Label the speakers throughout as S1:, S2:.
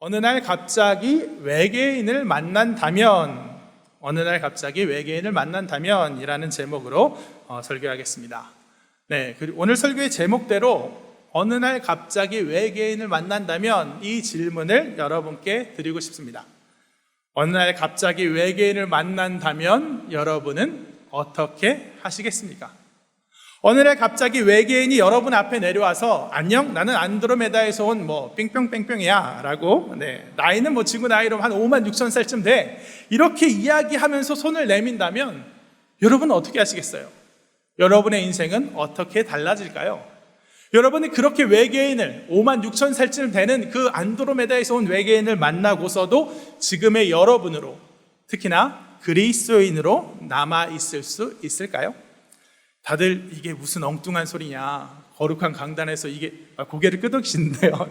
S1: 어느 날 갑자기 외계인을 만난다면, 이라는 제목으로 설교하겠습니다. 네, 그리고 오늘 설교의 제목대로 어느 날 갑자기 외계인을 만난다면, 이 질문을 여러분께 드리고 싶습니다. 어느 날 갑자기 외계인을 만난다면 여러분은 어떻게 하시겠습니까? 어느 날 갑자기 외계인이 여러분 앞에 내려와서 안녕, 나는 안드로메다에서 온 뺑뺑뺑뺑이야 라고, 나이는 지구 나이로 한 5만 6천 살쯤 돼, 이렇게 이야기하면서 손을 내민다면 여러분은 어떻게 하시겠어요? 여러분의 인생은 어떻게 달라질까요? 여러분이 그렇게 외계인을 5만 6천 살쯤 되는 그 안드로메다에서 온 외계인을 만나고서도 지금의 여러분으로, 특히나 그리스도인으로 남아있을 수 있을까요? 다들 이게 무슨 엉뚱한 소리냐, 거룩한 강단에서 이게, 고개를 끄덕이시는데요.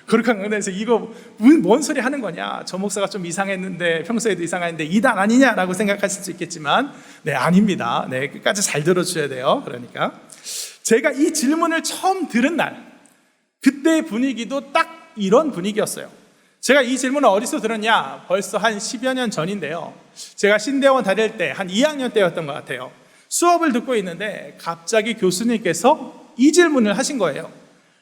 S1: 거룩한 강단에서 이거 뭔 소리 하는 거냐, 저 목사가 좀 이상했는데, 평소에도 이상했는데 이단 아니냐라고 생각하실 수 있겠지만, 아닙니다. 끝까지 잘 들어주셔야 돼요. 그러니까 제가 이 질문을 처음 들은 날, 그때의 분위기도 딱 이런 분위기였어요. 제가 이 질문을 어디서 들었냐, 벌써 한 10여 년 전인데요. 제가 신대원 다닐 때 한 2학년 때였던 것 같아요. 수업을 듣고 있는데 갑자기 교수님께서 이 질문을 하신 거예요.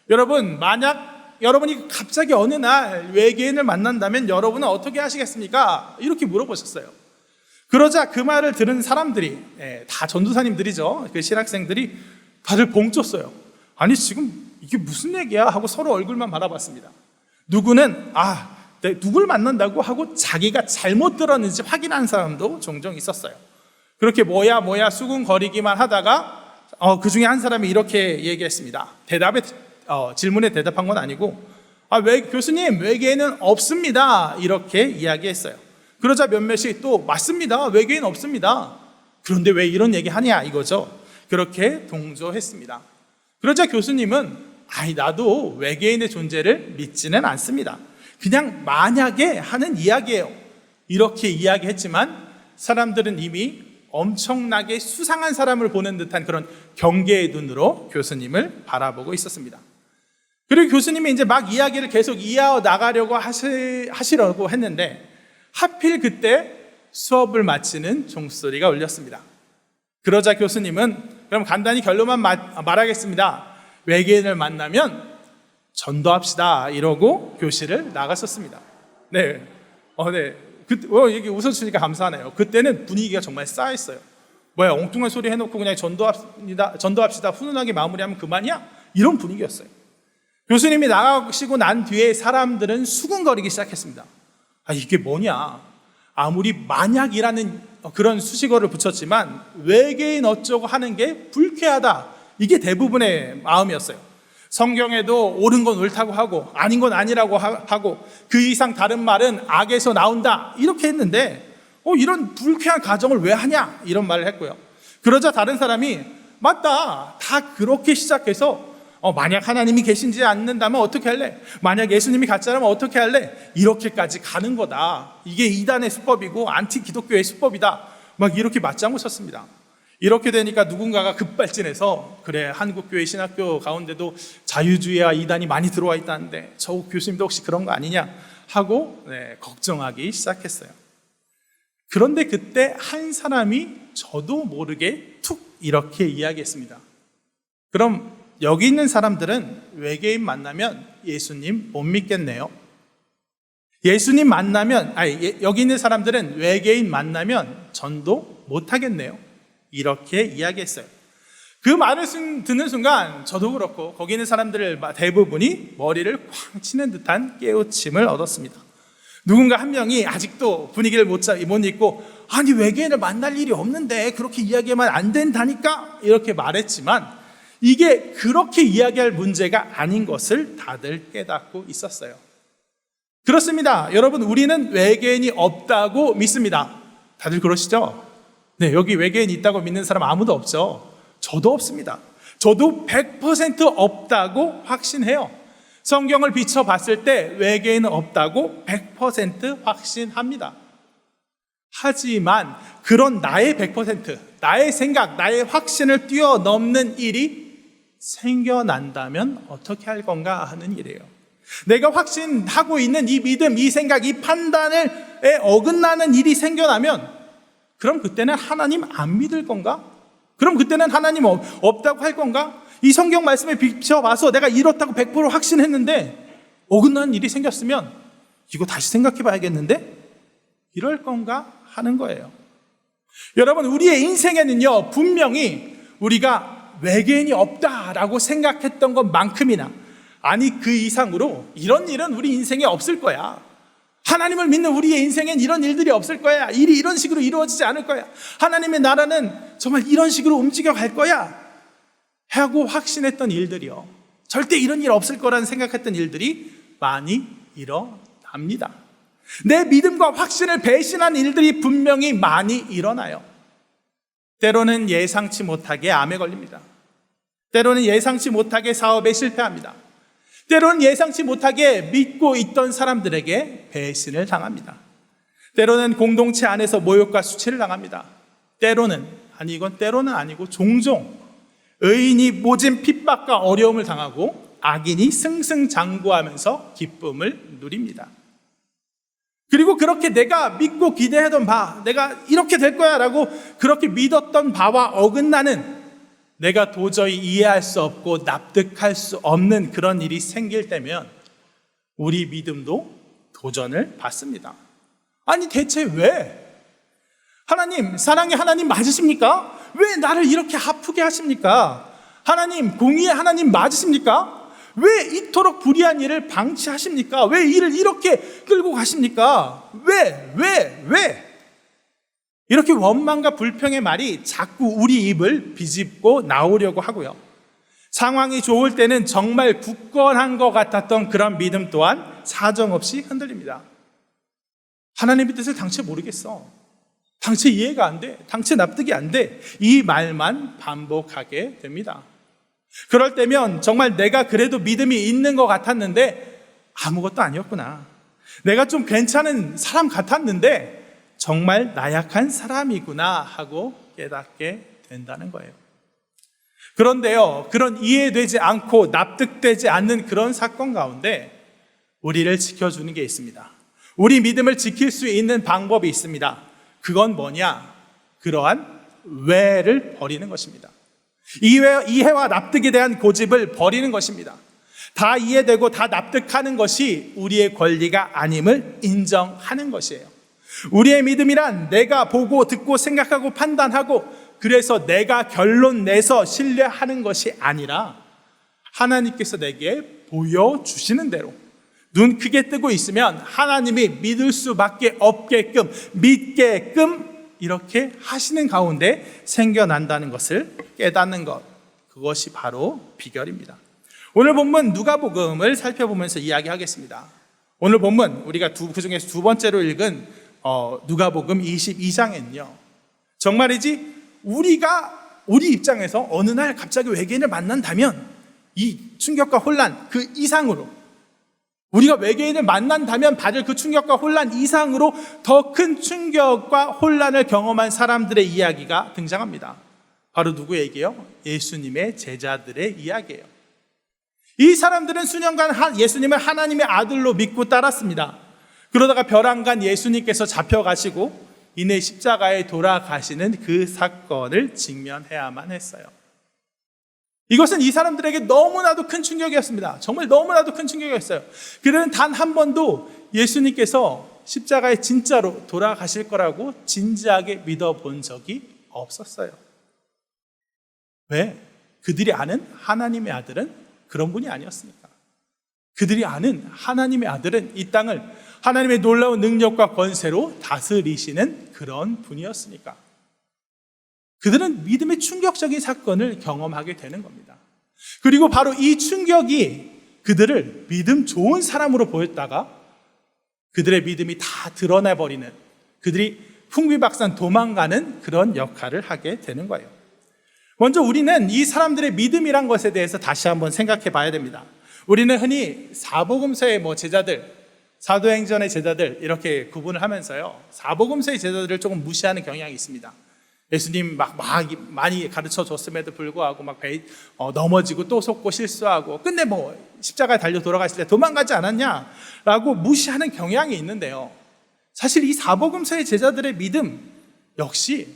S1: 여러분, 만약 여러분이 갑자기 어느 날 외계인을 만난다면 여러분은 어떻게 하시겠습니까? 이렇게 물어보셨어요. 그러자 그 말을 들은 사람들이, 다 전도사님들이죠. 그 신학생들이 다들 봉쳤어요. 아니, 지금 이게 무슨 얘기야? 하고 서로 얼굴만 바라봤습니다. 누구는 누굴 만난다고 하고 자기가 잘못 들었는지 확인한 사람도 종종 있었어요. 그렇게 뭐야 수군거리기만 하다가 그 중에 한 사람이 이렇게 얘기했습니다. 질문에 대답한 건 아니고, 교수님, 외계인은 없습니다, 이렇게 이야기했어요. 그러자 몇몇이 또 맞습니다, 외계인 없습니다. 그런데 왜 이런 얘기 하냐 이거죠. 그렇게 동조했습니다. 그러자 교수님은 나도 외계인의 존재를 믿지는 않습니다, 그냥 만약에 하는 이야기예요, 이렇게 이야기했지만 사람들은 이미 엄청나게 수상한 사람을 보는 듯한 그런 경계의 눈으로 교수님을 바라보고 있었습니다. 그리고 교수님이 이제 막 이야기를 계속 이어 나가려고 하시려고 했는데, 하필 그때 수업을 마치는 종소리가 울렸습니다. 그러자 교수님은 그럼 간단히 결론만 말하겠습니다, 외계인을 만나면 전도합시다, 이러고 교실을 나갔었습니다. 여기 웃어주시니까 감사하네요. 그때는 분위기가 정말 싸했어요. 엉뚱한 소리 해놓고 그냥 전도합시다 훈훈하게 마무리하면 그만이야? 이런 분위기였어요. 교수님이 나가시고 난 뒤에 사람들은 수군거리기 시작했습니다. 이게 뭐냐, 아무리 만약이라는 그런 수식어를 붙였지만 외계인 어쩌고 하는 게 불쾌하다, 이게 대부분의 마음이었어요. 성경에도 옳은 건 옳다고 하고 아닌 건 아니라고 하고 그 이상 다른 말은 악에서 나온다, 이렇게 했는데 이런 불쾌한 가정을 왜 하냐, 이런 말을 했고요. 그러자 다른 사람이 맞다, 다 그렇게 시작해서 만약 하나님이 계신지 않는다면 어떻게 할래? 만약 예수님이 가짜라면 어떻게 할래? 이렇게까지 가는 거다, 이게 이단의 수법이고 안티 기독교의 수법이다, 이렇게 맞장구 쳤습니다. 이렇게 되니까 누군가가 급발진해서, 그래, 한국교회 신학교 가운데도 자유주의와 이단이 많이 들어와 있다는데 저 교수님도 혹시 그런 거 아니냐 하고 걱정하기 시작했어요. 그런데 그때 한 사람이 저도 모르게 툭 이렇게 이야기했습니다. 그럼 여기 있는 사람들은 외계인 만나면 예수님 못 믿겠네요. 여기 있는 사람들은 외계인 만나면 전도 못 하겠네요, 이렇게 이야기했어요. 그 말을 듣는 순간 저도 그렇고 거기 있는 사람들 대부분이 머리를 쾅 치는 듯한 깨우침을 얻었습니다. 누군가 한 명이 아직도 분위기를 못 잊고 외계인을 만날 일이 없는데 그렇게 이야기하면 안 된다니까, 이렇게 말했지만 이게 그렇게 이야기할 문제가 아닌 것을 다들 깨닫고 있었어요. 그렇습니다. 여러분, 우리는 외계인이 없다고 믿습니다. 다들 그러시죠? 여기 외계인이 있다고 믿는 사람 아무도 없죠? 저도 없습니다. 저도 100% 없다고 확신해요. 성경을 비춰봤을 때 외계인은 없다고 100% 확신합니다. 하지만 그런 나의 100%, 나의 생각, 나의 확신을 뛰어넘는 일이 생겨난다면 어떻게 할 건가 하는 일이에요. 내가 확신하고 있는 이 믿음, 이 생각, 이 판단에 어긋나는 일이 생겨나면 그럼 그때는 하나님 안 믿을 건가? 그럼 그때는 하나님 없다고 할 건가? 이 성경 말씀에 비춰봐서 내가 이렇다고 100% 확신했는데 어긋나는 일이 생겼으면 이거 다시 생각해 봐야겠는데? 이럴 건가? 하는 거예요. 여러분, 우리의 인생에는요, 분명히 우리가 외계인이 없다라고 생각했던 것만큼이나, 아니 그 이상으로 이런 일은 우리 인생에 없을 거야. 하나님을 믿는 우리의 인생엔 이런 일들이 없을 거야. 일이 이런 식으로 이루어지지 않을 거야. 하나님의 나라는 정말 이런 식으로 움직여 갈 거야 하고 확신했던 일들이요, 절대 이런 일 없을 거라는 생각했던 일들이 많이 일어납니다. 내 믿음과 확신을 배신한 일들이 분명히 많이 일어나요. 때로는 예상치 못하게 암에 걸립니다. 때로는 예상치 못하게 사업에 실패합니다. 때로는 예상치 못하게 믿고 있던 사람들에게 배신을 당합니다. 때로는 공동체 안에서 모욕과 수치를 당합니다. 때로는, 아니 이건 때로는 아니고 종종 의인이 모진 핍박과 어려움을 당하고 악인이 승승장구하면서 기쁨을 누립니다. 그리고 그렇게 내가 믿고 기대하던 바, 내가 이렇게 될 거야 라고 그렇게 믿었던 바와 어긋나는, 내가 도저히 이해할 수 없고 납득할 수 없는 그런 일이 생길 때면 우리 믿음도 도전을 받습니다. 아니 대체 왜? 하나님, 사랑의 하나님 맞으십니까? 왜 나를 이렇게 아프게 하십니까? 하나님, 공의의 하나님 맞으십니까? 왜 이토록 불의한 일을 방치하십니까? 왜 일을 이렇게 끌고 가십니까? 왜? 이렇게 원망과 불평의 말이 자꾸 우리 입을 비집고 나오려고 하고요. 상황이 좋을 때는 정말 굳건한 것 같았던 그런 믿음 또한 사정없이 흔들립니다. 하나님의 뜻을 당최 모르겠어. 당최 이해가 안 돼. 당최 납득이 안 돼. 이 말만 반복하게 됩니다. 그럴 때면 정말 내가 그래도 믿음이 있는 것 같았는데 아무것도 아니었구나. 내가 좀 괜찮은 사람 같았는데 정말 나약한 사람이구나 하고 깨닫게 된다는 거예요. 그런데요, 그런 이해되지 않고 납득되지 않는 그런 사건 가운데 우리를 지켜주는 게 있습니다. 우리 믿음을 지킬 수 있는 방법이 있습니다. 그건 뭐냐? 그러한 왜를 버리는 것입니다. 이해와 납득에 대한 고집을 버리는 것입니다. 다 이해되고 다 납득하는 것이 우리의 권리가 아님을 인정하는 것이에요. 우리의 믿음이란 내가 보고 듣고 생각하고 판단하고 그래서 내가 결론 내서 신뢰하는 것이 아니라 하나님께서 내게 보여주시는 대로 눈 크게 뜨고 있으면 하나님이 믿을 수밖에 없게끔 믿게끔 이렇게 하시는 가운데 생겨난다는 것을 깨닫는 것, 그것이 바로 비결입니다. 오늘 본문 누가복음을 살펴보면서 이야기하겠습니다. 오늘 본문 우리가 그중에서 두 번째로 읽은 누가복음 22장에는요, 정말이지 우리 입장에서 어느 날 갑자기 외계인을 만난다면 이 충격과 혼란 그 이상으로, 우리가 외계인을 만난다면 받을 그 충격과 혼란 이상으로 더 큰 충격과 혼란을 경험한 사람들의 이야기가 등장합니다. 바로 누구의 얘기예요? 예수님의 제자들의 이야기예요. 이 사람들은 수년간 예수님을 하나님의 아들로 믿고 따랐습니다. 그러다가 벼랑간 예수님께서 잡혀가시고 이내 십자가에 돌아가시는 그 사건을 직면해야만 했어요. 이것은 이 사람들에게 너무나도 큰 충격이었습니다. 정말 너무나도 큰 충격이었어요. 그들은 단 한 번도 예수님께서 십자가에 진짜로 돌아가실 거라고 진지하게 믿어본 적이 없었어요. 왜? 그들이 아는 하나님의 아들은 그런 분이 아니었으니까. 그들이 아는 하나님의 아들은 이 땅을 하나님의 놀라운 능력과 권세로 다스리시는 그런 분이었으니까. 그들은 믿음의 충격적인 사건을 경험하게 되는 겁니다. 그리고 바로 이 충격이 그들을 믿음 좋은 사람으로 보였다가 그들의 믿음이 다 드러나버리는, 그들이 풍비박산 도망가는 그런 역할을 하게 되는 거예요. 먼저 우리는 이 사람들의 믿음이란 것에 대해서 다시 한번 생각해 봐야 됩니다. 우리는 흔히 사복음서의 제자들, 사도행전의 제자들 이렇게 구분을 하면서요, 사복음서의 제자들을 조금 무시하는 경향이 있습니다. 예수님 많이 가르쳐 줬음에도 불구하고 넘어지고 또 속고 실수하고 끝내 십자가에 달려 돌아가실 때 도망가지 않았냐라고 무시하는 경향이 있는데요. 사실 이 사복음서의 제자들의 믿음 역시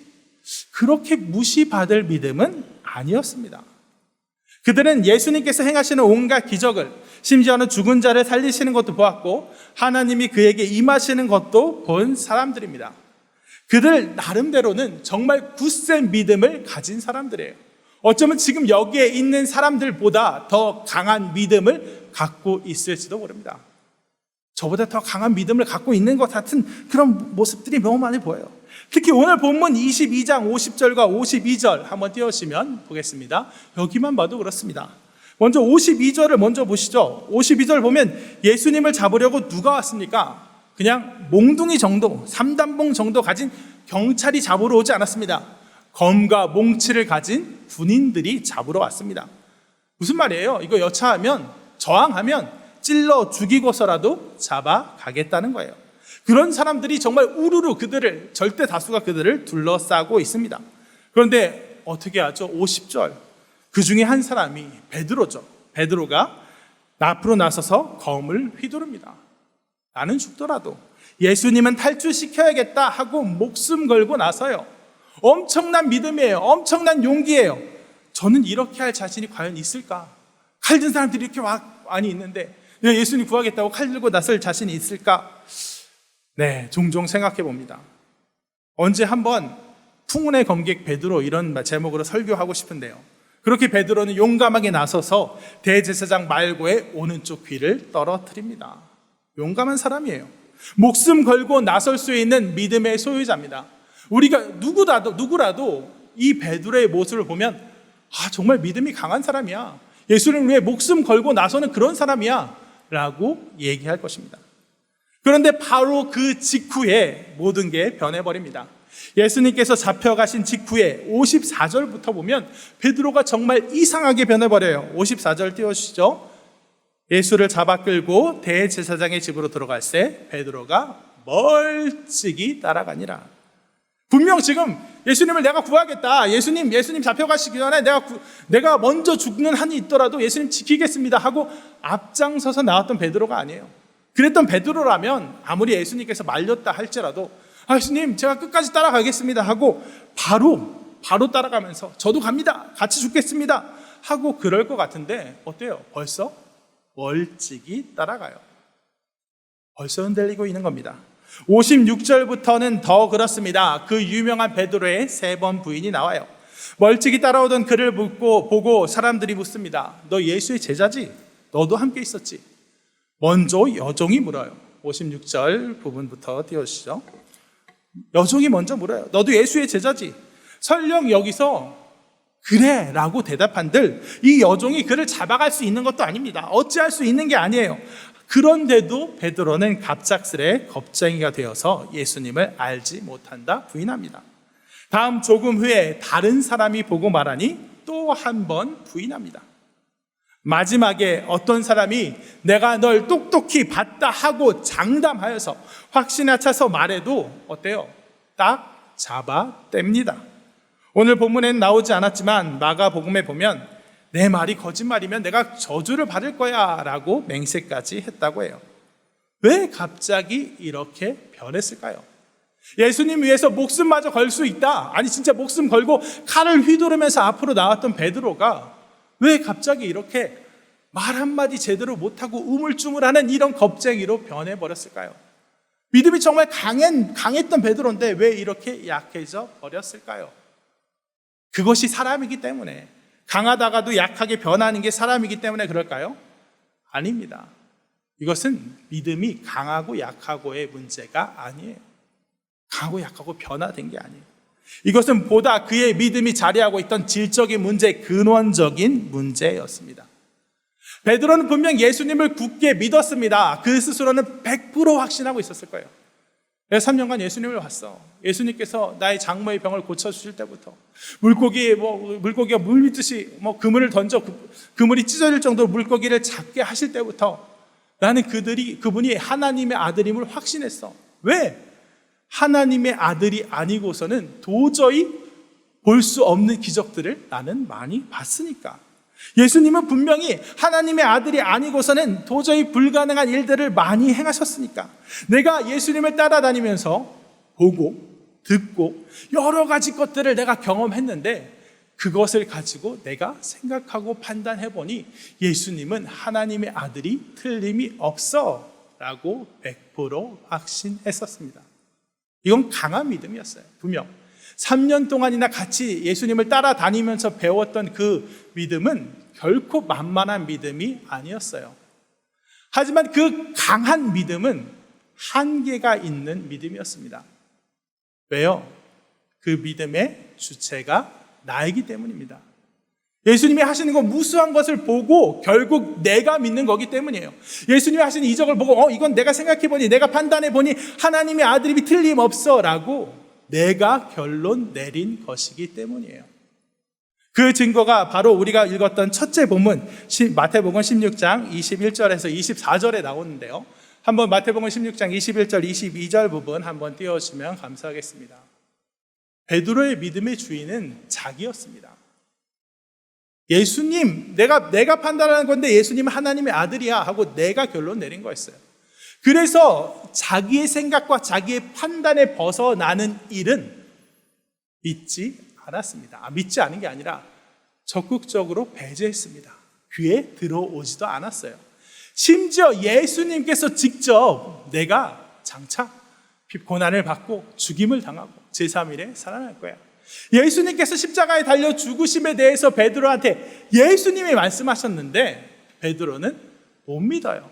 S1: 그렇게 무시받을 믿음은 아니었습니다. 그들은 예수님께서 행하시는 온갖 기적을, 심지어는 죽은 자를 살리시는 것도 보았고 하나님이 그에게 임하시는 것도 본 사람들입니다. 그들 나름대로는 정말 굳센 믿음을 가진 사람들이에요. 어쩌면 지금 여기에 있는 사람들보다 더 강한 믿음을 갖고 있을지도 모릅니다. 저보다 더 강한 믿음을 갖고 있는 것 같은 그런 모습들이 너무 많이 보여요. 특히 오늘 본문 22장 50절과 52절 한번 띄우시면 보겠습니다. 여기만 봐도 그렇습니다. 먼저 52절을 먼저 보시죠. 52절 보면 예수님을 잡으려고 누가 왔습니까? 그냥 몽둥이 정도, 3단봉 정도 가진 경찰이 잡으러 오지 않았습니다. 검과 몽치를 가진 군인들이 잡으러 왔습니다. 무슨 말이에요? 이거 여차하면, 저항하면 찔러 죽이고서라도 잡아가겠다는 거예요. 그런 사람들이 정말 우르르 절대 다수가 그들을 둘러싸고 있습니다. 그런데 어떻게 하죠? 50절. 그 중에 한 사람이 베드로죠. 베드로가 앞으로 나서서 검을 휘두릅니다. 나는 죽더라도 예수님은 탈출시켜야겠다 하고 목숨 걸고 나서요. 엄청난 믿음이에요. 엄청난 용기예요. 저는 이렇게 할 자신이 과연 있을까? 칼 든 사람들이 이렇게 많이 있는데 내가 예수님 구하겠다고 칼 들고 나설 자신이 있을까? 네, 종종 생각해 봅니다. 언제 한번 풍운의 검객 베드로 이런 제목으로 설교하고 싶은데요. 그렇게 베드로는 용감하게 나서서 대제사장 말고의 오른쪽 귀를 떨어뜨립니다. 용감한 사람이에요. 목숨 걸고 나설 수 있는 믿음의 소유자입니다. 우리가 누구라도 이 베드로의 모습을 보면 정말 믿음이 강한 사람이야. 예수님을 위해 목숨 걸고 나서는 그런 사람이야 라고 얘기할 것입니다. 그런데 바로 그 직후에 모든 게 변해버립니다. 예수님께서 잡혀가신 직후에 54절부터 보면 베드로가 정말 이상하게 변해버려요. 54절 띄워주시죠. 예수를 잡아 끌고 대제사장의 집으로 들어갈새 베드로가 멀찍이 따라가니라. 분명 지금 예수님을 내가 구하겠다. 예수님 잡혀가시기 전에 내가 먼저 죽는 한이 있더라도 예수님 지키겠습니다 하고 앞장서서 나왔던 베드로가 아니에요. 그랬던 베드로라면 아무리 예수님께서 말렸다 할지라도 예수님 제가 끝까지 따라가겠습니다 하고 바로 따라가면서 저도 갑니다. 같이 죽겠습니다 하고 그럴 것 같은데 어때요? 벌써 멀찍이 따라가요. 벌써 흔들리고 있는 겁니다. 56절부터는 더 그렇습니다. 그 유명한 베드로의 3번 부인이 나와요. 멀찍이 따라오던 그를 보고 사람들이 묻습니다. 너 예수의 제자지? 너도 함께 있었지? 먼저 여종이 물어요. 56절 부분부터 띄워주시죠. 여종이 먼저 물어요. 너도 예수의 제자지? 설령 여기서 그래 라고 대답한들 이 여종이 그를 잡아갈 수 있는 것도 아닙니다. 어찌할 수 있는 게 아니에요. 그런데도 베드로는 갑작스레 겁쟁이가 되어서 예수님을 알지 못한다 부인합니다. 다음 조금 후에 다른 사람이 보고 말하니 또 한 번 부인합니다. 마지막에 어떤 사람이 내가 널 똑똑히 봤다 하고 장담하여서 확신에 차서 말해도 어때요? 딱 잡아뗍니다. 오늘 본문에는 나오지 않았지만 마가복음에 보면 내 말이 거짓말이면 내가 저주를 받을 거야 라고 맹세까지 했다고 해요. 왜 갑자기 이렇게 변했을까요? 예수님 위해서 목숨마저 걸 수 있다. 아니 진짜 목숨 걸고 칼을 휘두르면서 앞으로 나왔던 베드로가 왜 갑자기 이렇게 말 한마디 제대로 못하고 우물쭈물하는 이런 겁쟁이로 변해버렸을까요? 믿음이 정말 강했던 베드로인데 왜 이렇게 약해져 버렸을까요? 그것이 사람이기 때문에, 강하다가도 약하게 변하는 게 사람이기 때문에 그럴까요? 아닙니다. 이것은 믿음이 강하고 약하고의 문제가 아니에요. 강하고 약하고 변화된 게 아니에요. 이것은 보다 그의 믿음이 자리하고 있던 질적인 문제, 근원적인 문제였습니다. 베드로는 분명 예수님을 굳게 믿었습니다. 그 스스로는 100% 확신하고 있었을 거예요. 내가 3년간 예수님을 봤어. 예수님께서 나의 장모의 병을 고쳐주실 때부터 물고기가 물 믿듯이 그물을 던져 그물이 찢어질 정도로 물고기를 잡게 하실 때부터 나는 그분이 하나님의 아들임을 확신했어. 왜? 하나님의 아들이 아니고서는 도저히 볼 수 없는 기적들을 나는 많이 봤으니까. 예수님은 분명히 하나님의 아들이 아니고서는 도저히 불가능한 일들을 많이 행하셨으니까. 내가 예수님을 따라다니면서 보고 듣고 여러 가지 것들을 내가 경험했는데, 그것을 가지고 내가 생각하고 판단해 보니 예수님은 하나님의 아들이 틀림이 없어 라고 100% 확신했었습니다. 이건 강한 믿음이었어요. 분명 3년 동안이나 같이 예수님을 따라다니면서 배웠던 그 믿음은 결코 만만한 믿음이 아니었어요. 하지만 그 강한 믿음은 한계가 있는 믿음이었습니다. 왜요? 그 믿음의 주체가 나이기 때문입니다. 예수님이 하시는 건 무수한 것을 보고 결국 내가 믿는 거기 때문이에요. 예수님이 하시는 이적을 보고 이건 내가 생각해보니, 내가 판단해보니 하나님의 아들이 틀림없어 라고 내가 결론 내린 것이기 때문이에요. 그 증거가 바로 우리가 읽었던 첫째 본문 마태복음 16장 21절에서 24절에 나오는데요. 한번 마태복음 16장 21절 22절 부분 한번 띄워주시면 감사하겠습니다. 베드로의 믿음의 주인은 자기였습니다. 예수님, 내가 판단하는 건데 예수님은 하나님의 아들이야 하고 내가 결론 내린 거였어요. 그래서 자기의 생각과 자기의 판단에 벗어나는 일은 믿지 않았습니다. 믿지 않은 게 아니라 적극적으로 배제했습니다. 귀에 들어오지도 않았어요. 심지어 예수님께서 직접 내가 장차 고난을 받고 죽임을 당하고 제3일에 살아날 거야. 예수님께서 십자가에 달려 죽으심에 대해서 베드로한테 예수님이 말씀하셨는데 베드로는 못 믿어요.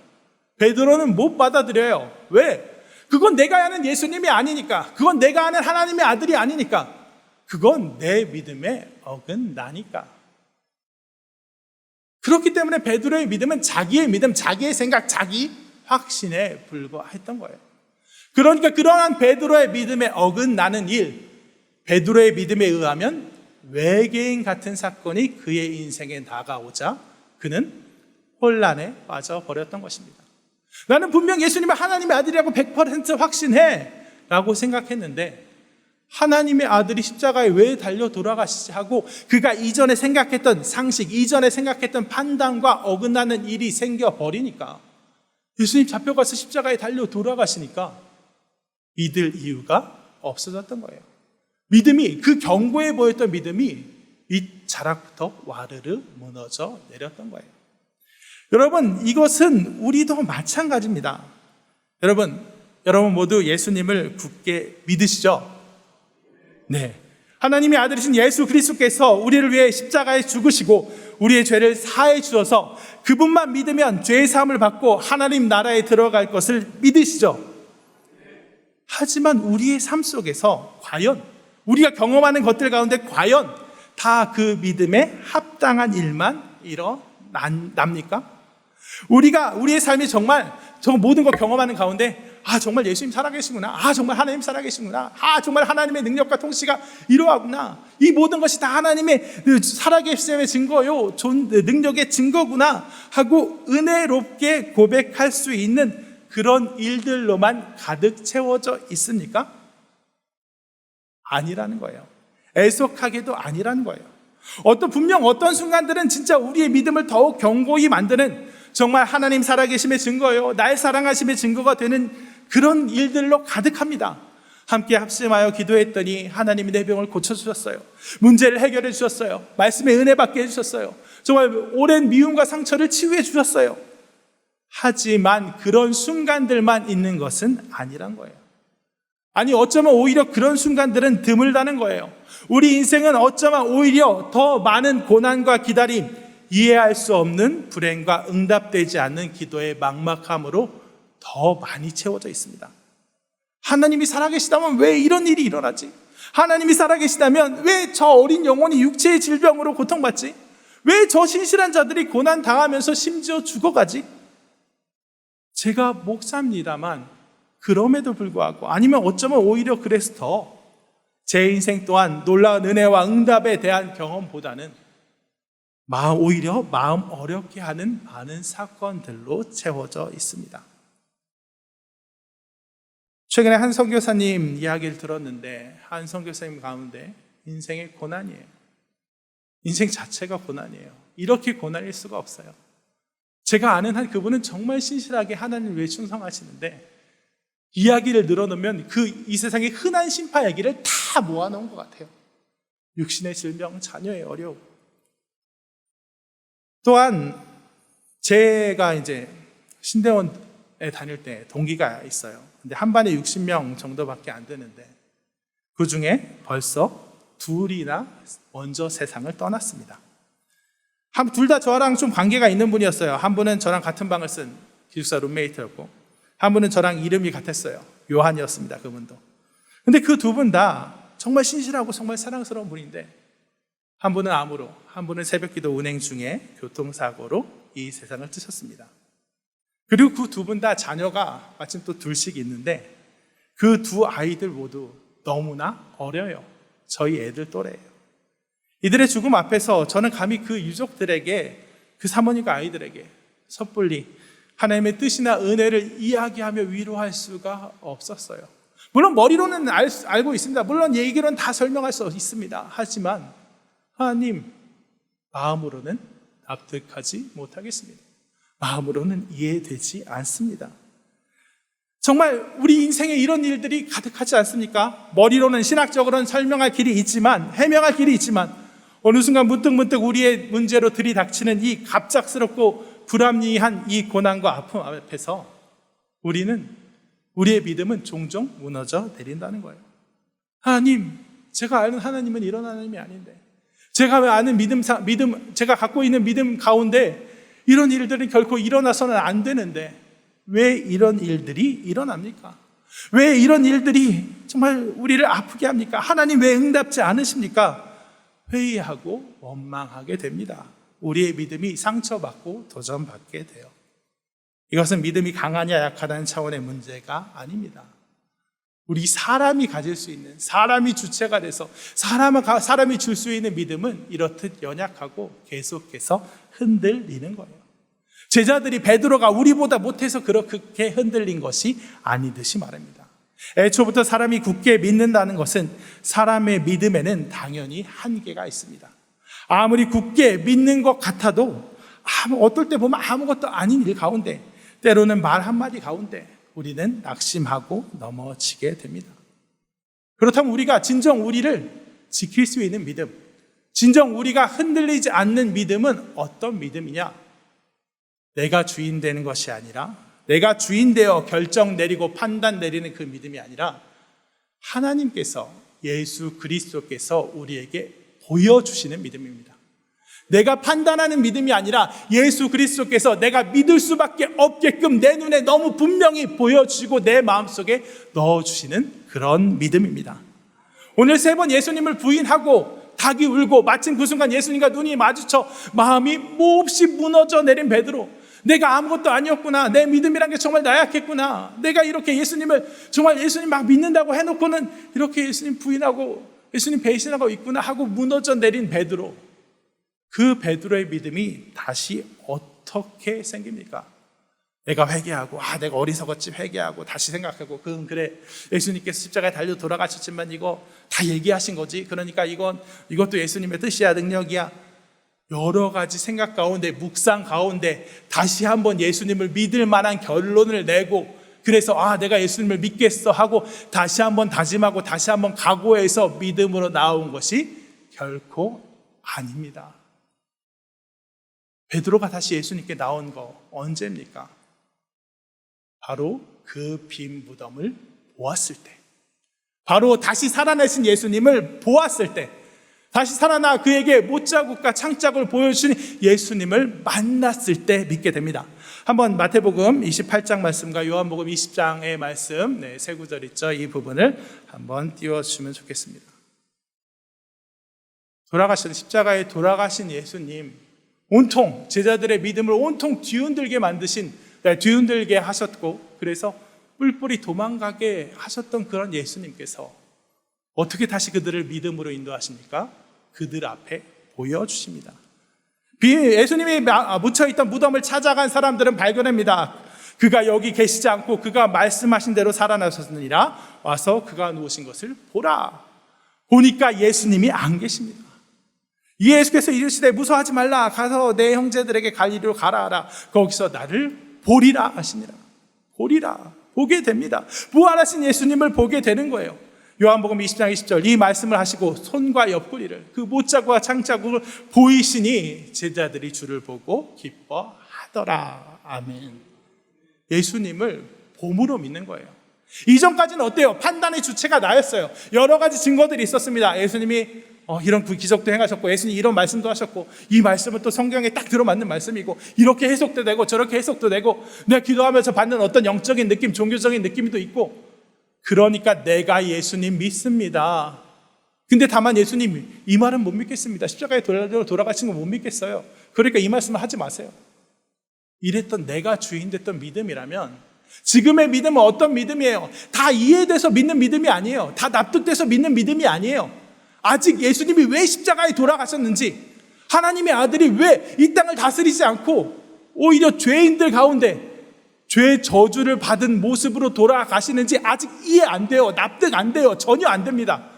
S1: 베드로는 못 받아들여요. 왜? 그건 내가 아는 예수님이 아니니까. 그건 내가 아는 하나님의 아들이 아니니까. 그건 내 믿음에 어긋나니까. 그렇기 때문에 베드로의 믿음은 자기의 믿음, 자기의 생각, 자기 확신에 불과했던 거예요. 그러니까 그러한 베드로의 믿음에 어긋나는 일, 베드로의 믿음에 의하면 외계인 같은 사건이 그의 인생에 다가오자 그는 혼란에 빠져버렸던 것입니다. 나는 분명 예수님을 하나님의 아들이라고 100% 확신해 라고 생각했는데 하나님의 아들이 십자가에 왜 달려 돌아가시지 하고 그가 이전에 생각했던 상식, 이전에 생각했던 판단과 어긋나는 일이 생겨버리니까, 예수님 잡혀가서 십자가에 달려 돌아가시니까 믿을 이유가 없어졌던 거예요. 믿음이, 그 견고해 보였던 믿음이 밑자락부터 와르르 무너져 내렸던 거예요. 여러분, 이것은 우리도 마찬가지입니다. 여러분 모두 예수님을 굳게 믿으시죠? 네. 하나님의 아들이신 예수 그리스도께서 우리를 위해 십자가에 죽으시고 우리의 죄를 사해 주셔서 그분만 믿으면 죄의 사함을 받고 하나님 나라에 들어갈 것을 믿으시죠? 하지만 우리의 삶 속에서 과연 우리가 경험하는 것들 가운데 과연 다 그 믿음에 합당한 일만 일어납니까? 우리가 우리의 삶이 정말 저 모든 걸 경험하는 가운데 정말 예수님 살아계시구나, 정말 하나님 살아계시구나, 정말 하나님의 능력과 통치가 이러하구나, 이 모든 것이 다 하나님의 살아계심의 증거요, 능력의 증거구나 하고 은혜롭게 고백할 수 있는 그런 일들로만 가득 채워져 있습니까? 아니라는 거예요. 애석하게도 아니라는 거예요. 분명 어떤 순간들은 진짜 우리의 믿음을 더욱 견고히 만드는, 정말 하나님 살아계심의 증거요, 날 사랑하심의 증거가 되는 그런 일들로 가득합니다. 함께 합심하여 기도했더니 하나님이 내 병을 고쳐주셨어요. 문제를 해결해 주셨어요. 말씀의 은혜 받게 해주셨어요. 정말 오랜 미움과 상처를 치유해 주셨어요. 하지만 그런 순간들만 있는 것은 아니란 거예요. 아니, 어쩌면 오히려 그런 순간들은 드물다는 거예요. 우리 인생은 어쩌면 오히려 더 많은 고난과 기다림, 이해할 수 없는 불행과 응답되지 않는 기도의 막막함으로 더 많이 채워져 있습니다. 하나님이 살아계시다면 왜 이런 일이 일어나지? 하나님이 살아계시다면 왜 저 어린 영혼이 육체의 질병으로 고통받지? 왜 저 신실한 자들이 고난 당하면서 심지어 죽어가지? 제가 목사입니다만 그럼에도 불구하고, 아니면 어쩌면 오히려 그래서 더 제 인생 또한 놀라운 은혜와 응답에 대한 경험보다는 오히려 마음 어렵게 하는 많은 사건들로 채워져 있습니다. 최근에 한 선교사님 이야기를 들었는데, 한 선교사님 가운데 인생의 고난이에요. 인생 자체가 고난이에요. 이렇게 고난일 수가 없어요. 제가 아는 한 그분은 정말 신실하게 하나님을 위해 충성하시는데 이야기를 늘어놓으면 이 세상의 흔한 신파 얘기를 다 모아놓은 것 같아요. 육신의 질병, 자녀의 어려움. 또한 제가 이제 신대원에 다닐 때 동기가 있어요. 근데 한 반에 60명 정도밖에 안 되는데 그 중에 벌써 둘이나 먼저 세상을 떠났습니다. 둘 다 저랑 좀 관계가 있는 분이었어요. 한 분은 저랑 같은 방을 쓴 기숙사 룸메이트였고 한 분은 저랑 이름이 같았어요. 요한이었습니다. 그분도. 근데 그 두 분 다 정말 신실하고 정말 사랑스러운 분인데 한 분은 암으로, 한 분은 새벽기도 운행 중에 교통사고로 이 세상을 뜨셨습니다. 그리고 그 두 분 다 자녀가 마침 또 둘씩 있는데 그 두 아이들 모두 너무나 어려요. 저희 애들 또래예요. 이들의 죽음 앞에서 저는 감히 그 유족들에게, 그 사모님과 아이들에게 섣불리 하나님의 뜻이나 은혜를 이야기하며 위로할 수가 없었어요. 물론 머리로는 알고 있습니다. 물론 얘기로는 다 설명할 수 있습니다. 하지만 하나님, 마음으로는 납득하지 못하겠습니다. 마음으로는 이해되지 않습니다. 정말 우리 인생에 이런 일들이 가득하지 않습니까? 머리로는 신학적으로는 설명할 길이 있지만, 해명할 길이 있지만 어느 순간 문득 우리의 문제로 들이닥치는 이 갑작스럽고 불합리한 이 고난과 아픔 앞에서 우리의 믿음은 종종 무너져 내린다는 거예요. 하나님, 제가 아는 하나님은 이런 하나님이 아닌데, 제가 아는 제가 갖고 있는 믿음 가운데 이런 일들은 결코 일어나서는 안 되는데 왜 이런 일들이 일어납니까? 왜 이런 일들이 정말 우리를 아프게 합니까? 하나님 왜 응답지 않으십니까? 회의하고 원망하게 됩니다. 우리의 믿음이 상처받고 도전받게 돼요. 이것은 믿음이 강하냐 약하다는 차원의 문제가 아닙니다. 우리 사람이 가질 수 있는, 사람이 주체가 돼서 사람이 줄 수 있는 믿음은 이렇듯 연약하고 계속해서 흔들리는 거예요. 제자들이 베드로가 우리보다 못해서 그렇게 흔들린 것이 아니듯이 말합니다. 애초부터 사람이 굳게 믿는다는 것은 사람의 믿음에는 당연히 한계가 있습니다. 아무리 굳게 믿는 것 같아도 어떨 때 보면 아무것도 아닌 일 가운데, 때로는 말 한마디 가운데 우리는 낙심하고 넘어지게 됩니다. 그렇다면 우리가 진정 우리를 지킬 수 있는 믿음, 진정 우리가 흔들리지 않는 믿음은 어떤 믿음이냐? 내가 주인 되는 것이 아니라, 내가 주인 되어 결정 내리고 판단 내리는 그 믿음이 아니라 하나님께서, 예수 그리스도께서 우리에게 보여주시는 믿음입니다. 내가 판단하는 믿음이 아니라 예수 그리스도께서 내가 믿을 수밖에 없게끔 내 눈에 너무 분명히 보여주시고 내 마음속에 넣어주시는 그런 믿음입니다. 오늘 3번 예수님을 부인하고 닭이 울고 마침 그 순간 예수님과 눈이 마주쳐 마음이 몹시 무너져 내린 베드로, 내가 아무것도 아니었구나, 내 믿음이란 게 정말 나약했구나, 내가 이렇게 정말 예수님 막 믿는다고 해놓고는 이렇게 예수님 부인하고 예수님 배신하고 있구나 하고 무너져 내린 베드로, 그 베드로의 믿음이 다시 어떻게 생깁니까? 내가 회개하고, 내가 어리석었지 회개하고 다시 생각하고, 그래 예수님께서 십자가에 달려 돌아가셨지만 이거 다 얘기하신 거지, 그러니까 이것도 예수님의 뜻이야, 능력이야. 여러 가지 생각 가운데, 묵상 가운데 다시 한번 예수님을 믿을 만한 결론을 내고, 그래서 내가 예수님을 믿겠어 하고 다시 한번 다짐하고 다시 한번 각오해서 믿음으로 나온 것이 결코 아닙니다. 베드로가 다시 예수님께 나온 거 언제입니까? 바로 그 빈 무덤을 보았을 때, 바로 다시 살아내신 예수님을 보았을 때, 다시 살아나 그에게 못자국과 창자국을 보여주신 예수님을 만났을 때 믿게 됩니다. 한번 마태복음 28장 말씀과 요한복음 20장의 말씀, 세 구절 있죠? 이 부분을 한번 띄워주시면 좋겠습니다. 십자가에 돌아가신 예수님, 온통 제자들의 믿음을 온통 뒤흔들게 하셨고, 그래서 뿔뿔이 도망가게 하셨던 그런 예수님께서 어떻게 다시 그들을 믿음으로 인도하십니까? 그들 앞에 보여주십니다. 예수님이 묻혀있던 무덤을 찾아간 사람들은 발견합니다. 그가 여기 계시지 않고 그가 말씀하신 대로 살아나셨느니라. 와서 그가 누우신 것을 보라. 보니까 예수님이 안 계십니다. 예수께서 이르시되 무서워하지 말라. 가서 내 형제들에게 갈리리로 가라 하라. 거기서 나를 보리라 하시니라. 보리라. 보게 됩니다. 부활하신 예수님을 보게 되는 거예요. 요한복음 20장 20절 이 말씀을 하시고 손과 옆구리를 그 못자국과 창자국을 보이시니 제자들이 주를 보고 기뻐하더라. 아멘. 예수님을 봄으로 믿는 거예요. 이전까지는 어때요? 판단의 주체가 나였어요. 여러 가지 증거들이 있었습니다. 예수님이 이런 기적도 행하셨고, 예수님이 이런 말씀도 하셨고, 이 말씀은 또 성경에 딱 들어맞는 말씀이고, 이렇게 해석도 되고 저렇게 해석도 되고, 내가 기도하면서 받는 어떤 영적인 느낌, 종교적인 느낌도 있고, 그러니까 내가 예수님 믿습니다. 근데 다만 예수님 이 말은 못 믿겠습니다. 십자가에 돌아가신 거 못 믿겠어요. 그러니까 이 말씀을 하지 마세요. 이랬던 내가 주인 됐던 믿음이라면, 지금의 믿음은 어떤 믿음이에요? 다 이해돼서 믿는 믿음이 아니에요. 다 납득돼서 믿는 믿음이 아니에요. 아직 예수님이 왜 십자가에 돌아가셨는지, 하나님의 아들이 왜 이 땅을 다스리지 않고 오히려 죄인들 가운데 죄의 저주를 받은 모습으로 돌아가시는지 아직 이해 안 돼요. 납득 안 돼요. 전혀 안 됩니다.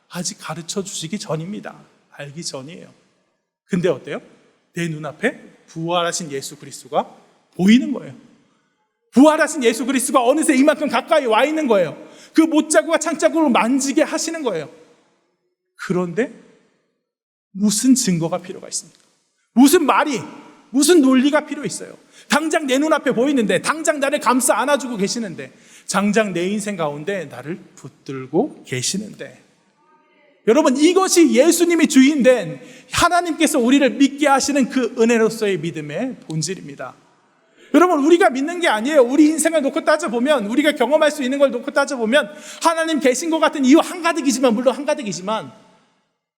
S1: 아직 가르쳐 주시기 전입니다. 알기 전이에요. 근데 어때요? 내 눈앞에 부활하신 예수 그리스도가 보이는 거예요. 부활하신 예수 그리스도가 어느새 이만큼 가까이 와 있는 거예요. 그 못자국과 창자국을 만지게 하시는 거예요. 그런데 무슨 증거가 필요가 있습니까? 무슨 말이, 무슨 논리가 필요 있어요? 당장 내 눈앞에 보이는데, 당장 나를 감싸 안아주고 계시는데, 당장 내 인생 가운데 나를 붙들고 계시는데, 여러분, 이것이 예수님이 주인된 하나님께서 우리를 믿게 하시는 그 은혜로서의 믿음의 본질입니다. 여러분, 우리가 믿는 게 아니에요. 우리 인생을 놓고 따져보면, 우리가 경험할 수 있는 걸 놓고 따져보면 하나님 계신 것 같은 이유 한가득이지만, 물론 한가득이지만,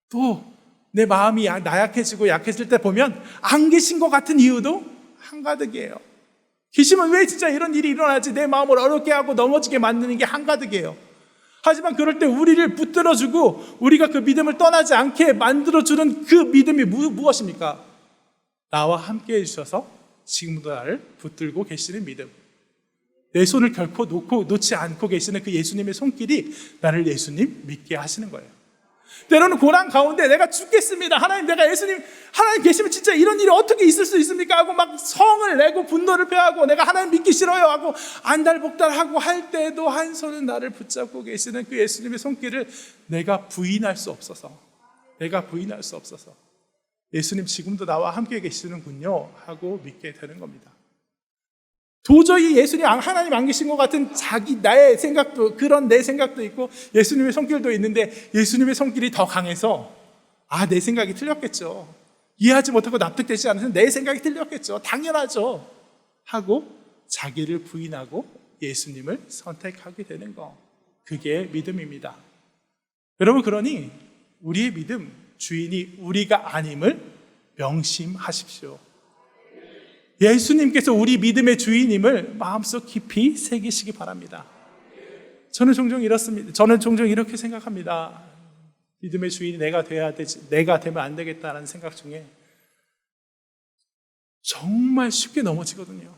S1: 또 내 마음이 나약해지고 약해질 때 보면 안 계신 것 같은 이유도 한가득이에요. 계시면 왜 진짜 이런 일이 일어나지? 내 마음을 어렵게 하고 넘어지게 만드는 게 한가득이에요. 하지만 그럴 때 우리를 붙들어주고 우리가 그 믿음을 떠나지 않게 만들어주는 그 믿음이 무엇입니까? 나와 함께 해주셔서 지금도 나를 붙들고 계시는 믿음. 내 손을 결코 놓지 않고 계시는 그 예수님의 손길이 나를 예수님 믿게 하시는 거예요. 때로는 고난 가운데 내가 죽겠습니다. 하나님, 내가 하나님 계시면 진짜 이런 일이 어떻게 있을 수 있습니까? 하고 막 성을 내고 분노를 표하고 내가 하나님 믿기 싫어요 하고 안달복달하고 할 때도 한 손은 나를 붙잡고 계시는 그 예수님의 손길을 내가 부인할 수 없어서 예수님 지금도 나와 함께 계시는군요 하고 믿게 되는 겁니다. 도저히 예수님, 하나님 안 계신 것 같은 나의 생각도, 그런 내 생각도 있고 예수님의 손길도 있는데 예수님의 손길이 더 강해서 내 생각이 틀렸겠죠. 이해하지 못하고 납득되지 않으면 내 생각이 틀렸겠죠. 당연하죠. 하고 자기를 부인하고 예수님을 선택하게 되는 거. 그게 믿음입니다. 여러분, 그러니 우리의 믿음, 주인이 우리가 아님을 명심하십시오. 예수님께서 우리 믿음의 주인임을 마음속 깊이 새기시기 바랍니다. 저는 종종 이렇게 생각합니다. 믿음의 주인이 내가 돼야 되지, 내가 되면 안 되겠다는 생각 중에 정말 쉽게 넘어지거든요.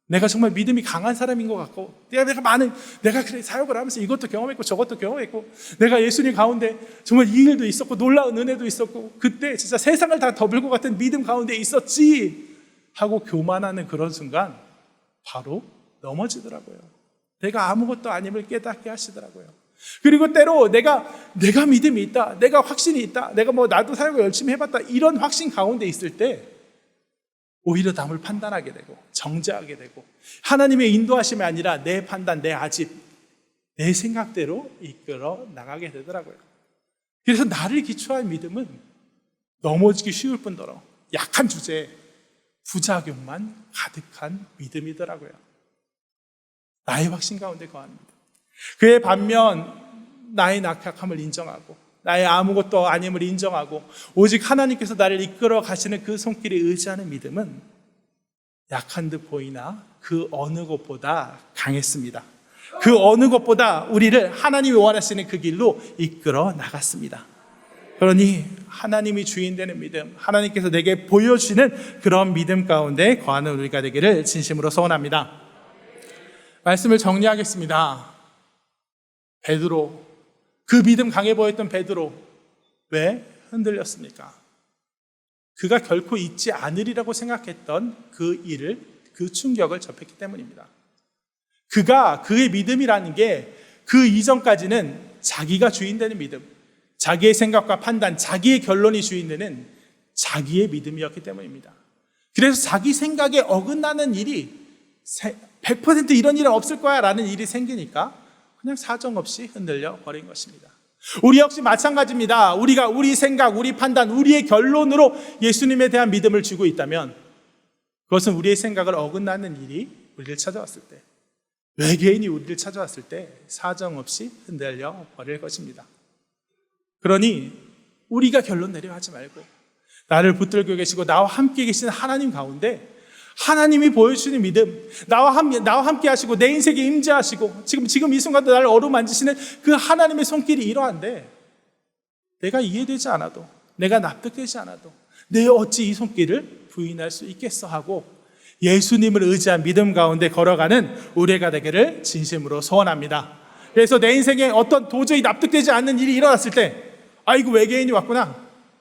S1: 내가 정말 믿음이 강한 사람인 것 같고, 내가 그래 사역을 하면서 이것도 경험했고 저것도 경험했고, 내가 예수님 가운데 정말 이 일도 있었고 놀라운 은혜도 있었고, 그때 진짜 세상을 다 덮을 것 같은 믿음 가운데 있었지 하고 교만하는 그런 순간 바로 넘어지더라고요. 내가 아무것도 아님을 깨닫게 하시더라고요. 그리고 때로 내가 믿음이 있다, 내가 확신이 있다, 내가 나도 사역을 열심히 해봤다, 이런 확신 가운데 있을 때 오히려 남을 판단하게 되고 정죄하게 되고 하나님의 인도하심이 아니라 내 판단, 내 아집, 내 생각대로 이끌어 나가게 되더라고요. 그래서 나를 기초한 믿음은 넘어지기 쉬울 뿐더러 약한 주제에 부작용만 가득한 믿음이더라고요. 나의 확신 가운데 거합니다. 그의 반면 나의 낙약함을 인정하고 나의 아무것도 아님을 인정하고 오직 하나님께서 나를 이끌어 가시는 그 손길에 의지하는 믿음은 약한 듯 보이나 그 어느 것보다 강했습니다. 그 어느 것보다 우리를 하나님이 원하시는 그 길로 이끌어 나갔습니다. 그러니 하나님이 주인 되는 믿음, 하나님께서 내게 보여주시는 그런 믿음 가운데 거하는 우리가 되기를 진심으로 소원합니다. 말씀을 정리하겠습니다. 베드로, 그 믿음 강해 보였던 베드로 왜 흔들렸습니까? 그가 결코 잊지 않으리라고 생각했던 그 일을, 그 충격을 접했기 때문입니다. 그의 믿음이라는 게 그 이전까지는 자기가 주인되는 믿음, 자기의 생각과 판단, 자기의 결론이 주인되는 자기의 믿음이었기 때문입니다. 그래서 자기 생각에 어긋나는 일이 100% 이런 일은 없을 거야 라는 일이 생기니까 그냥 사정없이 흔들려 버린 것입니다. 우리 역시 마찬가지입니다. 우리가 우리 생각, 우리 판단, 우리의 결론으로 예수님에 대한 믿음을 주고 있다면 그것은 우리의 생각을 어긋나는 일이 우리를 찾아왔을 때, 외계인이 우리를 찾아왔을 때 사정없이 흔들려 버릴 것입니다. 그러니 우리가 결론 내려 하지 말고 나를 붙들고 계시고 나와 함께 계시는 하나님 가운데 하나님이 보여주시는 믿음, 나와 함께 하시고 내 인생에 임재하시고 지금 이 순간도 나를 어루만지시는 그 하나님의 손길이 이러한데 내가 이해되지 않아도, 내가 납득되지 않아도 내 어찌 이 손길을 부인할 수 있겠어 하고 예수님을 의지한 믿음 가운데 걸어가는 우리가 되기를 진심으로 소원합니다. 그래서 내 인생에 어떤 도저히 납득되지 않는 일이 일어났을 때 아이고 외계인이 왔구나,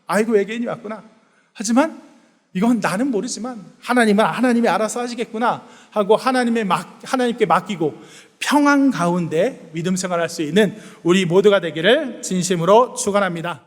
S1: 아이고 외계인이 왔구나, 하지만 이건 나는 모르지만 하나님이 알아서 하시겠구나 하고 하나님께 맡기고 평안 가운데 믿음 생활할 수 있는 우리 모두가 되기를 진심으로 축원합니다.